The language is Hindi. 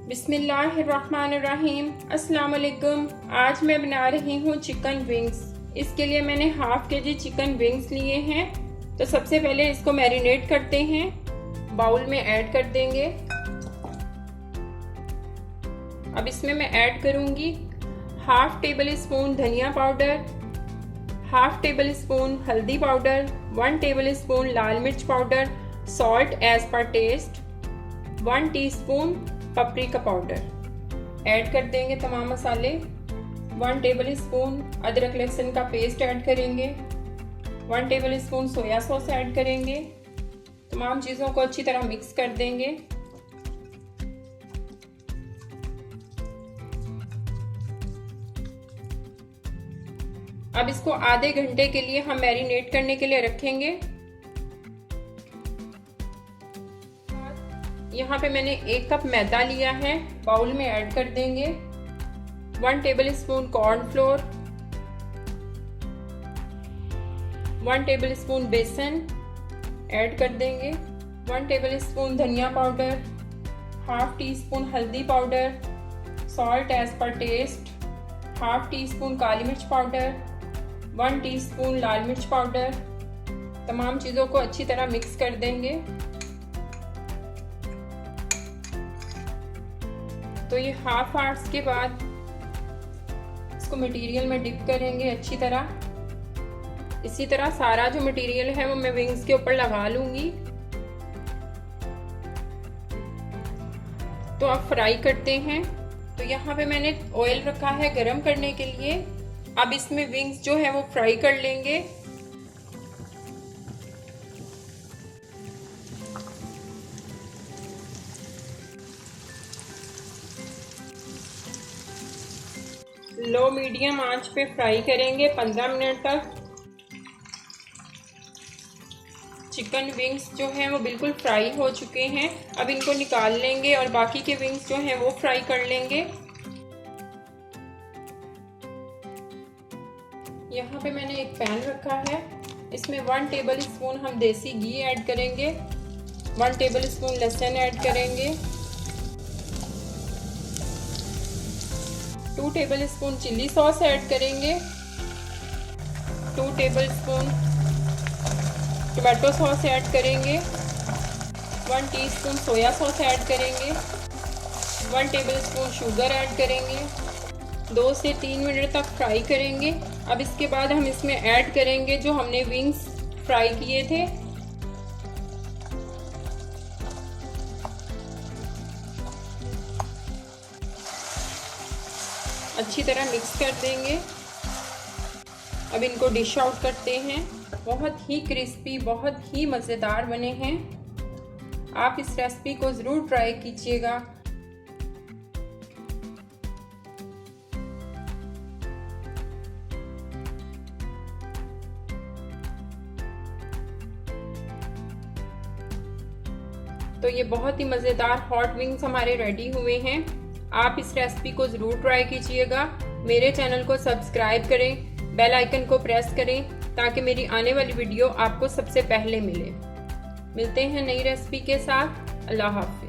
बिस्मिल्लाहिर्रहमानिर्रहीम। अस्सलाम वालेकुम। आज मैं बना रही हूँ चिकन विंग्स। इसके लिए मैंने हाफ के जी चिकन विंग्स लिए हैं। तो सबसे पहले इसको मैरिनेट करते हैं, बाउल में ऐड कर देंगे। अब इसमें मैं ऐड करूँगी हाफ टेबल स्पून धनिया पाउडर, हाफ टेबल स्पून हल्दी पाउडर, 1 टेबल स्पून लाल मिर्च powder, salt as per taste, 1 teaspoon paprika powder add कर देंगे। तमाम मसाले 1 टेबल स्पून अदरक लहसुन का पेस्ट ऐड करेंगे, 1 table spoon soya sauce add करेंगे। तमाम चीज़ों को अच्छी तरह मिक्स कर देंगे। अब इसको आधे घंटे के लिए हम मैरिनेट करने के लिए रखेंगे। यहाँ पे मैंने 1 कप मैदा लिया है, बाउल में ऐड कर देंगे। 1 tablespoon cornflour, 1 tablespoon बेसन ऐड कर देंगे, 1 टेबल स्पून धनिया पाउडर, हाफ टी स्पून हल्दी powder, salt as per taste, half teaspoon काली मिर्च पाउडर, 1 टीस्पून लाल मिर्च पाउडर। तमाम चीज़ों को अच्छी तरह मिक्स कर देंगे। तो ये हाफ आवर्स के बाद इसको मटेरियल में डिप करेंगे अच्छी तरह। इसी तरह सारा जो मटेरियल है वो मैं विंग्स के ऊपर लगा लूंगी। तो अब फ्राई करते हैं। तो यहाँ पे मैंने ऑयल रखा है गरम करने के लिए। अब इसमें विंग्स जो है वो फ्राई कर लेंगे। लो मीडियम आंच पे फ्राई करेंगे 15 मिनट तक। चिकन विंग्स जो हैं वो बिल्कुल फ्राई हो चुके हैं। अब इनको निकाल लेंगे और बाकी के विंग्स जो हैं वो फ्राई कर लेंगे। यहाँ पे मैंने एक पैन रखा है, इसमें 1 टेबल स्पून हम देसी घी ऐड करेंगे, 1 टेबल स्पून लहसुन ऐड करेंगे, 2 table spoon chilli sauce add करेंगे, 2 table spoon tomato sauce add करेंगे, 1 टीस्पून सोया सॉस ऐड करेंगे, 1 टेबल स्पून शुगर ऐड करेंगे। 2 से 3 मिनट तक फ्राई करेंगे। अब इसके बाद हम इसमें ऐड करेंगे जो हमने विंग्स फ्राई किए थे। अच्छी तरह मिक्स कर देंगे। अब इनको डिश आउट करते हैं। बहुत ही क्रिस्पी, बहुत ही मज़ेदार बने हैं। आप इस रेसिपी को ज़रूर ट्राई कीजिएगा। तो ये बहुत ही मज़ेदार हॉट विंग्स हमारे रेडी हुए हैं। आप इस रेसिपी को ज़रूर ट्राई कीजिएगा। मेरे चैनल को सब्सक्राइब करें, बेल आइकन को प्रेस करें ताकि मेरी आने वाली वीडियो आपको सबसे पहले मिले। मिलते हैं नई रेसिपी के साथ। अल्लाह हाफ़िज़।